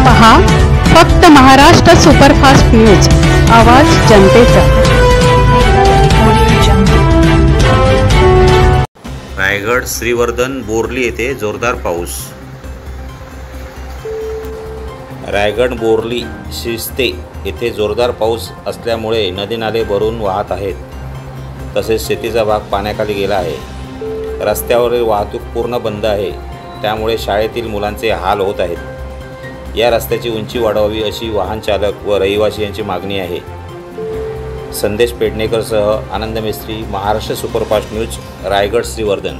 पहा फक्त Maharashtra superfast news, आवाज जनतेचा। रायगड श्रीवर्धन बोर्ली येथे जोरदार पाऊस। रायगड बोर्ली शिस्ते येथे जोरदार पाऊस असल्यामुळे नदी नाले भरून वाहत आहेत, तसेच शेतीचा भाग पाण्याखाली गेला आहे। रस्त्यावरील वाहतूक पूर्ण बंद आहे, त्यामुळे शाळेतील मुलांचे हाल होत आहेत। या रस्त्याची उंची वाढवावी अशी वाहन चालक व रहिवासी यांची मागणी आहे। संदेश पेडणेकरसह आनंद मिस्त्री, महाराष्ट्र सुपरफास्ट न्यूज, रायगड श्रीवर्धन।